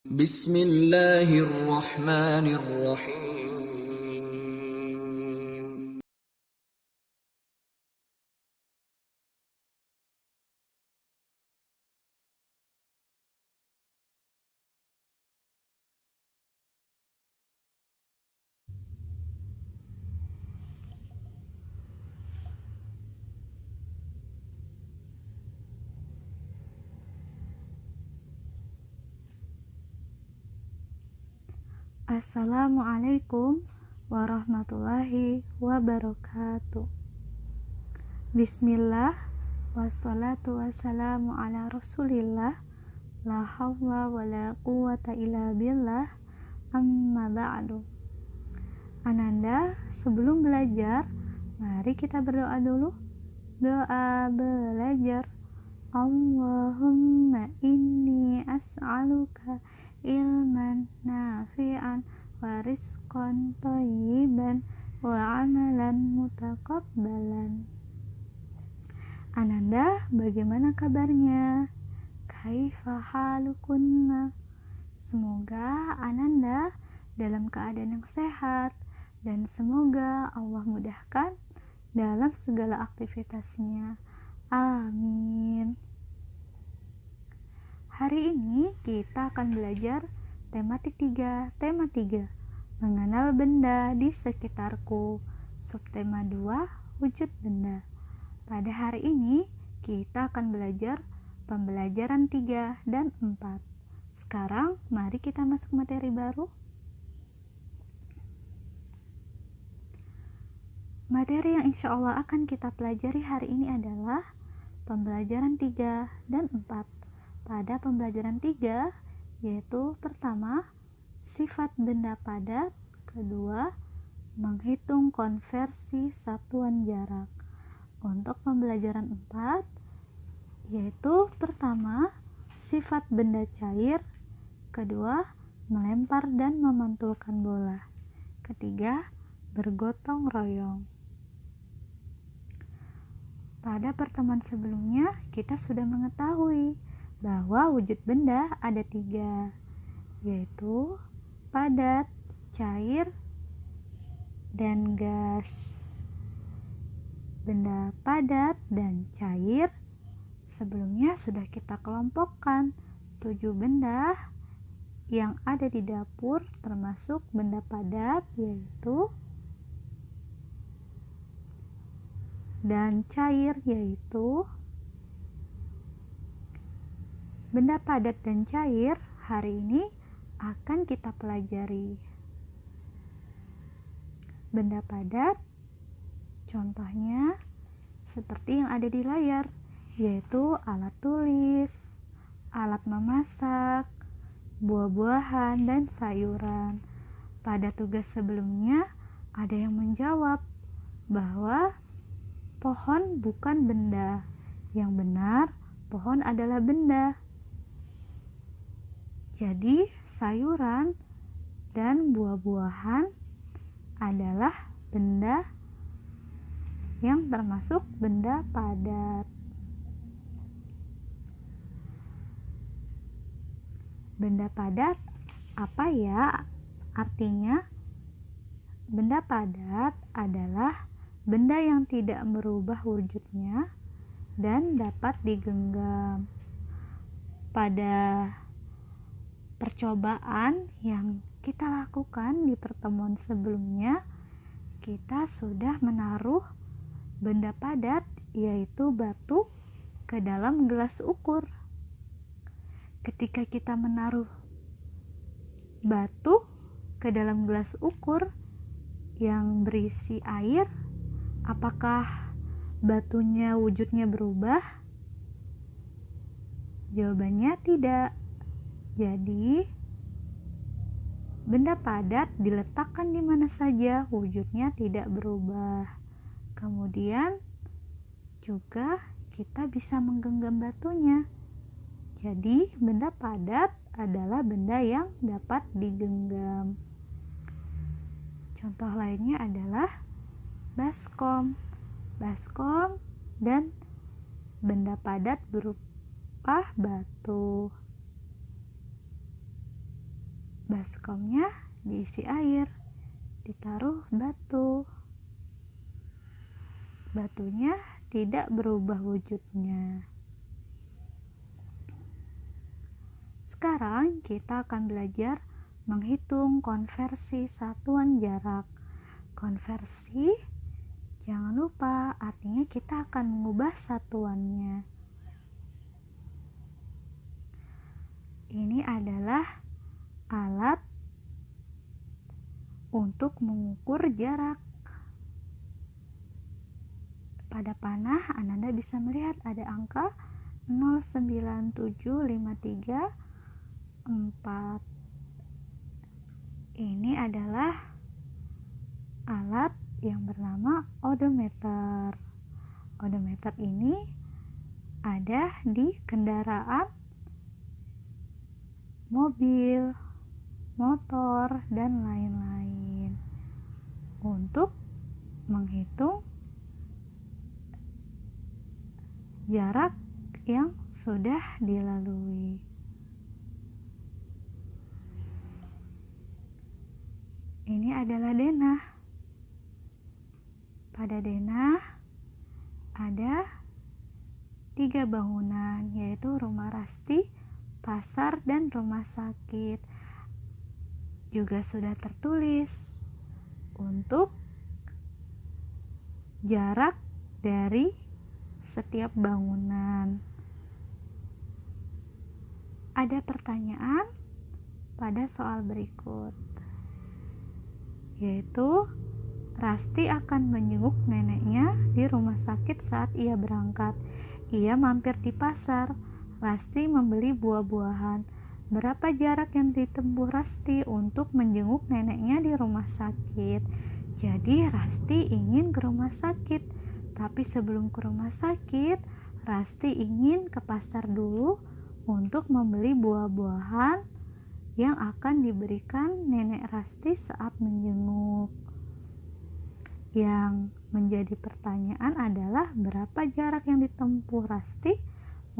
Bismillahirrahmanirrahim. Assalamualaikum warahmatullahi wabarakatuh. Bismillah, wassalatu wassalamu ala rasulillah, la hawla wa la quwata illa billah, amma ba'du. Ananda, sebelum belajar, mari kita berdoa dulu. Doa belajar. Allahumma inni as'aluka ilman nafi'an wa rizqan thayyiban wa amalan mutaqabbalan. Ananda, bagaimana kabarnya? Kaifa halukunna? Semoga Ananda dalam keadaan yang sehat dan semoga Allah mudahkan dalam segala aktivitasnya. Amin. Hari ini kita akan belajar tema 3, mengenal benda di sekitarku. Subtema 2, wujud benda. Pada hari ini kita akan belajar pembelajaran 3 dan 4. Sekarang mari kita masuk materi baru. Materi yang insya Allah akan kita pelajari hari ini adalah pembelajaran 3 dan 4. Pada pembelajaran 3, yaitu pertama, sifat benda padat, kedua, menghitung konversi satuan jarak. Untuk pembelajaran 4, yaitu pertama, sifat benda cair, kedua, melempar dan memantulkan bola, ketiga, bergotong royong. Pada pertemuan sebelumnya, kita sudah mengetahui bahwa wujud benda ada 3, yaitu padat, cair, dan gas. Benda padat dan cair sebelumnya sudah kita kelompokkan 7 benda yang ada di dapur, termasuk benda padat, yaitu dan cair, yaitu benda padat dan cair. Hari ini akan kita pelajari. Benda padat, contohnya seperti yang ada di layar, yaitu alat tulis, alat memasak, buah-buahan, dan sayuran. Pada tugas sebelumnya ada yang menjawab bahwa pohon bukan benda. Yang benar, pohon adalah benda. Jadi, sayuran dan buah-buahan adalah benda yang termasuk benda padat. Benda padat apa ya artinya? Benda padat adalah benda yang tidak merubah wujudnya dan dapat digenggam. Pada percobaan yang kita lakukan di pertemuan sebelumnya, kita sudah menaruh benda padat, yaitu batu, ke dalam gelas ukur. Ketika kita menaruh batu ke dalam gelas ukur yang berisi air, apakah batunya wujudnya berubah? Jawabannya tidak. Jadi, benda padat diletakkan di mana saja, wujudnya tidak berubah. Kemudian juga kita bisa menggenggam batunya. Jadi, benda padat adalah benda yang dapat digenggam. Contoh lainnya adalah baskom. Baskom dan benda padat berupa batu. Baskomnya diisi air, ditaruh batu. Batunya tidak berubah wujudnya. Sekarang kita akan belajar menghitung konversi satuan jarak. Konversi, jangan lupa artinya kita akan mengubah satuannya. Ini adalah alat untuk mengukur jarak. Pada panah Ananda bisa melihat ada angka 09753 Ini adalah alat yang bernama odometer. Odometer ini ada di kendaraan mobil, motor, dan lain-lain untuk menghitung jarak yang sudah dilalui. Ini adalah denah. Pada denah ada 3 bangunan, yaitu rumah Rasti, pasar, dan rumah sakit. Juga sudah tertulis untuk jarak dari setiap bangunan. Ada pertanyaan pada soal berikut, yaitu Rasti akan menjenguk neneknya di rumah sakit saat ia berangkat. Ia mampir di pasar. Rasti membeli buah-buahan. Berapa jarak yang ditempuh Rasti untuk menjenguk neneknya di rumah sakit? Jadi Rasti ingin ke rumah sakit. Tapi sebelum ke rumah sakit, Rasti ingin ke pasar dulu untuk membeli buah-buahan yang akan diberikan nenek Rasti saat menjenguk. Yang menjadi pertanyaan adalah berapa jarak yang ditempuh Rasti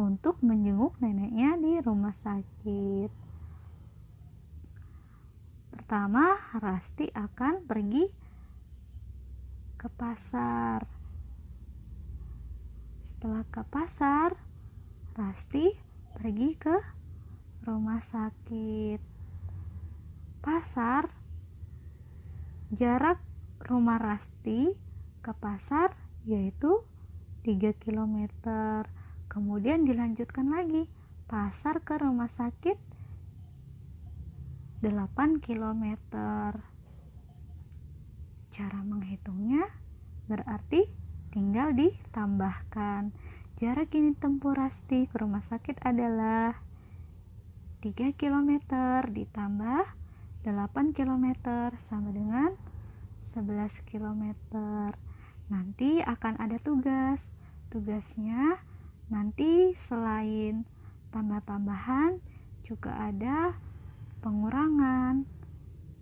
untuk menjenguk neneknya di rumah sakit. Pertama, Rasti akan pergi ke pasar. Setelah ke pasar, Rasti pergi ke rumah sakit. Pasar, jarak rumah Rasti ke pasar yaitu 3 km. Kemudian dilanjutkan lagi, pasar ke rumah sakit 8 km. Cara menghitungnya berarti tinggal ditambahkan. Jarak ini tempuh Rasti ke rumah sakit adalah 3 km ditambah 8 km sama dengan 11 km. Nanti akan ada tugas. Tugasnya nanti selain tambah-tambahan juga ada pengurangan.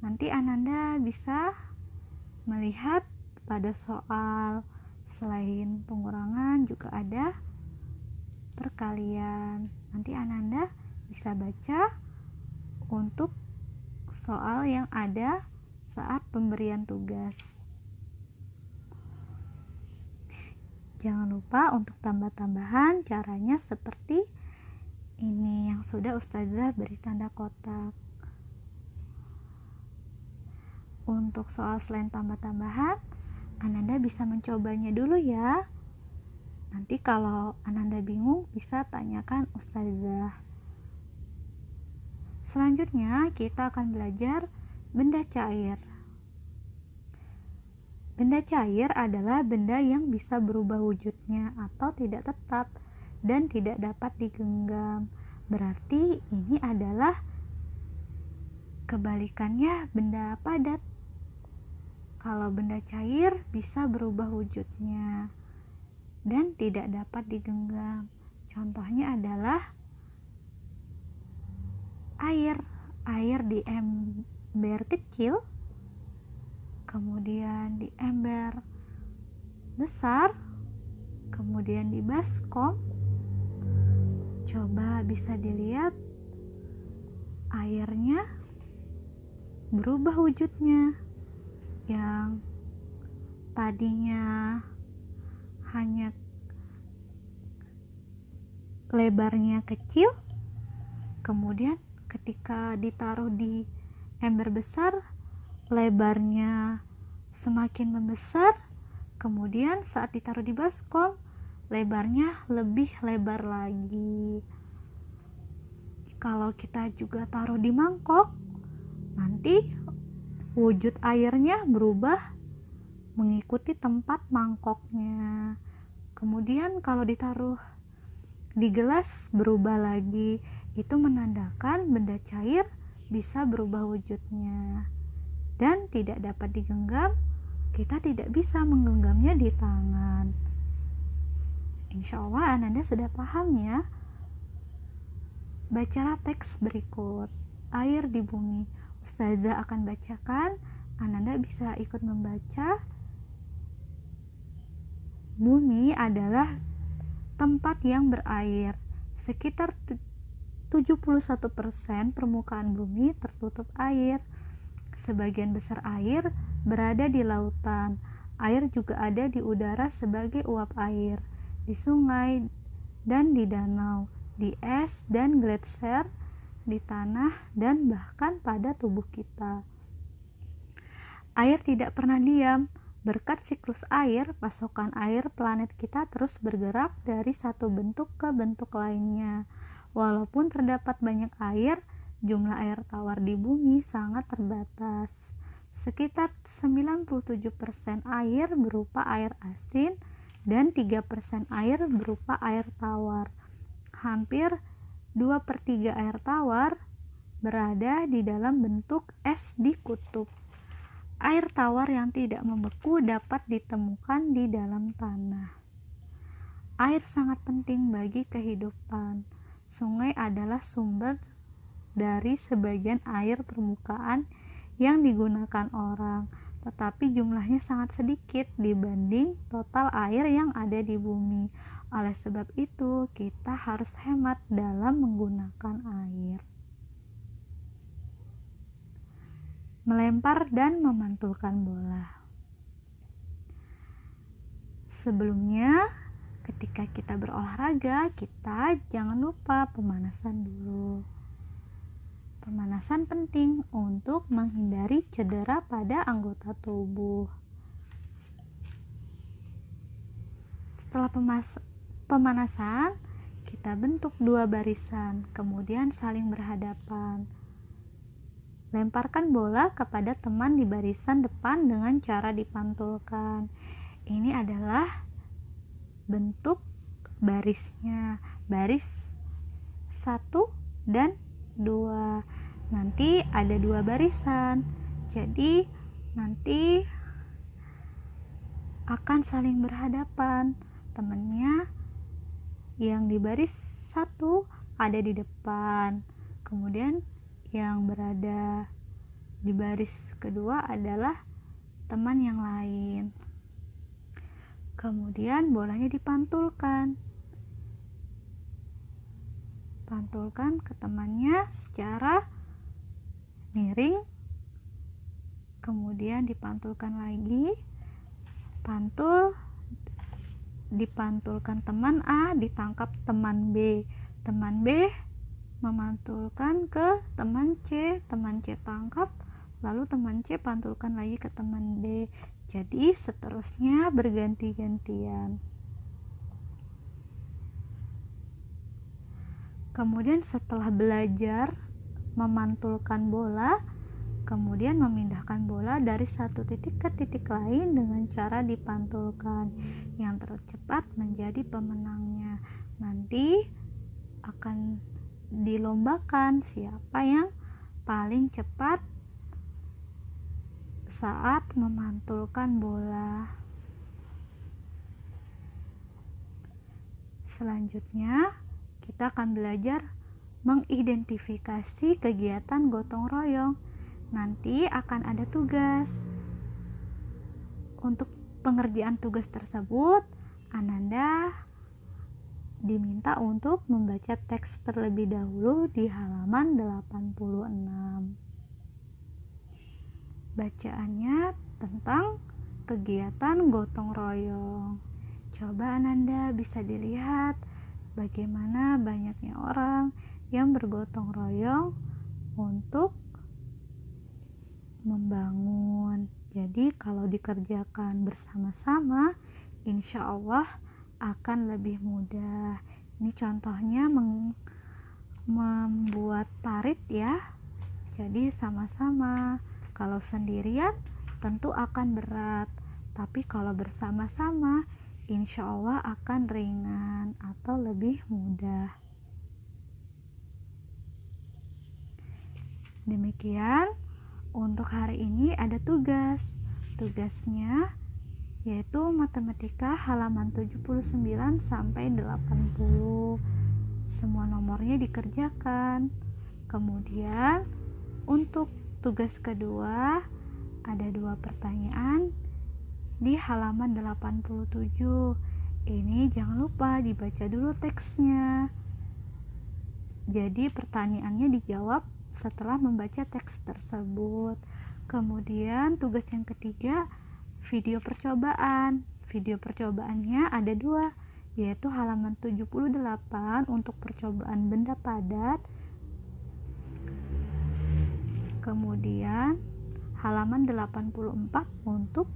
Nanti Ananda bisa melihat pada soal selain pengurangan juga ada perkalian. Nanti Ananda bisa baca untuk soal yang ada saat pemberian tugas. Jangan lupa untuk tambah-tambahan, caranya seperti ini yang sudah Ustazah beri tanda kotak. Untuk soal selain tambah-tambahan, Ananda bisa mencobanya dulu ya. Nanti kalau Ananda bingung bisa tanyakan Ustazah. Selanjutnya kita akan belajar benda cair. Benda cair adalah benda yang bisa berubah wujudnya atau tidak tetap dan tidak dapat digenggam. Berarti ini adalah kebalikannya benda padat. Kalau benda cair bisa berubah wujudnya dan tidak dapat digenggam. Contohnya adalah air. Air di ember kecil, kemudian di ember besar, kemudian di baskom. Coba bisa dilihat airnya berubah wujudnya, yang tadinya hanya lebarnya kecil, kemudian ketika ditaruh di ember besar, lebarnya semakin membesar, kemudian saat ditaruh di baskom, lebarnya lebih lebar lagi. Kalau kita juga taruh di mangkok, nanti wujud airnya berubah mengikuti tempat mangkoknya. Kemudian kalau ditaruh di gelas berubah lagi. Itu menandakan benda cair bisa berubah wujudnya dan tidak dapat digenggam. Kita tidak bisa menggenggamnya di tangan. Insya Allah Ananda sudah paham ya. Bacalah teks berikut. Air di bumi. Ustazah akan bacakan, Ananda bisa ikut membaca. Bumi adalah tempat yang berair. Sekitar 71% permukaan bumi tertutup air. Sebagian besar air berada di lautan. Air juga ada di udara sebagai uap air, di sungai dan di danau, di es dan gletser, di tanah, dan bahkan pada tubuh kita. Air tidak pernah diam. Berkat siklus air, pasokan air planet kita terus bergerak dari satu bentuk ke bentuk lainnya. Walaupun terdapat banyak air, jumlah air tawar di bumi sangat terbatas. Sekitar 97% air berupa air asin dan 3% air berupa air tawar. Hampir 2/3 air tawar berada di dalam bentuk es di kutub. Air tawar yang tidak membeku dapat ditemukan di dalam tanah. Air sangat penting bagi kehidupan. Sungai adalah sumber dari sebagian air permukaan yang digunakan orang, tetapi jumlahnya sangat sedikit dibanding total air yang ada di bumi. Oleh sebab itu, kita harus hemat dalam menggunakan air. Melempar dan memantulkan bola. Sebelumnya, ketika kita berolahraga, kita jangan lupa pemanasan dulu. Pemanasan penting untuk menghindari cedera pada anggota tubuh. Setelah pemanasan, kita bentuk 2 barisan, kemudian saling berhadapan. Lemparkan bola kepada teman di barisan depan dengan cara dipantulkan. Ini adalah bentuk barisnya. Baris 1 dan 2. Nanti ada 2 barisan. Jadi nanti akan saling berhadapan. Temannya yang di baris 1 ada di depan. Kemudian yang berada di baris kedua adalah teman yang lain. Kemudian bolanya dipantulkan. Pantulkan ke temannya secara miring. Kemudian dipantulkan lagi. Dipantulkan teman A, ditangkap teman B. Teman B memantulkan ke teman C tangkap, lalu teman C pantulkan lagi ke teman D. Jadi seterusnya berganti-gantian. Kemudian setelah belajar memantulkan bola, kemudian memindahkan bola dari satu titik ke titik lain dengan cara dipantulkan. Yang tercepat menjadi pemenangnya. Nanti akan dilombakan siapa yang paling cepat saat memantulkan bola. Selanjutnya, kita akan belajar mengidentifikasi kegiatan gotong royong. Nanti akan ada tugas. Untuk pengerjaan tugas tersebut, Ananda diminta untuk membaca teks terlebih dahulu di halaman 86. Bacaannya tentang kegiatan gotong royong. Coba Ananda bisa dilihat bagaimana banyaknya orang yang bergotong royong untuk membangun. Jadi kalau dikerjakan bersama-sama, insya Allah akan lebih mudah. Ini contohnya membuat parit ya. Jadi sama-sama. Kalau sendirian tentu akan berat, tapi kalau bersama-sama insya Allah akan ringan atau lebih mudah. Demikian untuk hari ini ada tugas. Tugasnya yaitu matematika halaman 79 sampai 80. Semua nomornya dikerjakan. Kemudian untuk tugas kedua ada 2 pertanyaan di halaman 87. Ini jangan lupa dibaca dulu teksnya. Jadi pertanyaannya dijawab setelah membaca teks tersebut. Kemudian tugas yang ketiga, video percobaan. Video percobaannya ada 2, yaitu halaman 78 untuk percobaan benda padat, kemudian halaman 84 untuk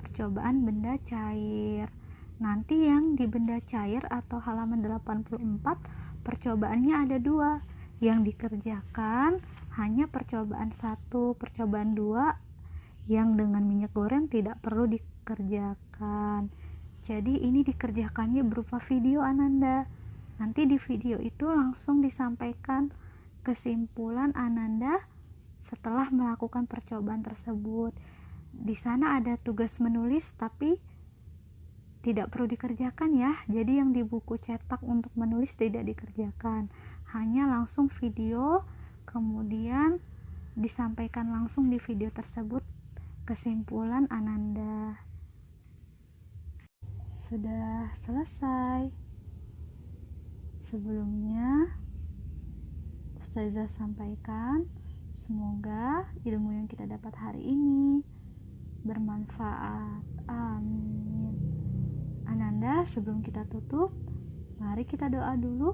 percobaan benda cair. Nanti yang di benda cair atau halaman 84 percobaannya ada 2, yang dikerjakan hanya percobaan 1, percobaan 2 yang dengan minyak goreng tidak perlu dikerjakan. Jadi ini dikerjakannya berupa video Ananda. Nanti di video itu langsung disampaikan kesimpulan Ananda setelah melakukan percobaan tersebut. Di sana ada tugas menulis tapi tidak perlu dikerjakan ya. Jadi yang di buku cetak untuk menulis tidak dikerjakan, hanya langsung video, kemudian disampaikan langsung di video tersebut kesimpulan Ananda. Sudah selesai. Sebelumnya Ustazah sampaikan, semoga ilmu yang kita dapat hari ini bermanfaat. Amin. Ananda, sebelum kita tutup, mari kita doa dulu.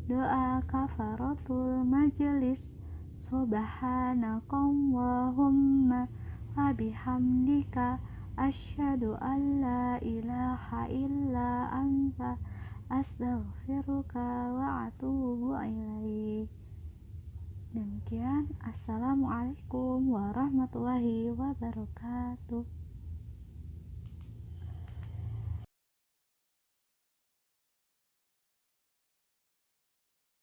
Doa kafaratul majelis. Subhanakallahumma wa bihamdika asyhadu an la ilaha illa anta astaghfiruka wa atubu ilaik. Demikian, assalamualaikum warahmatullahi wabarakatuh.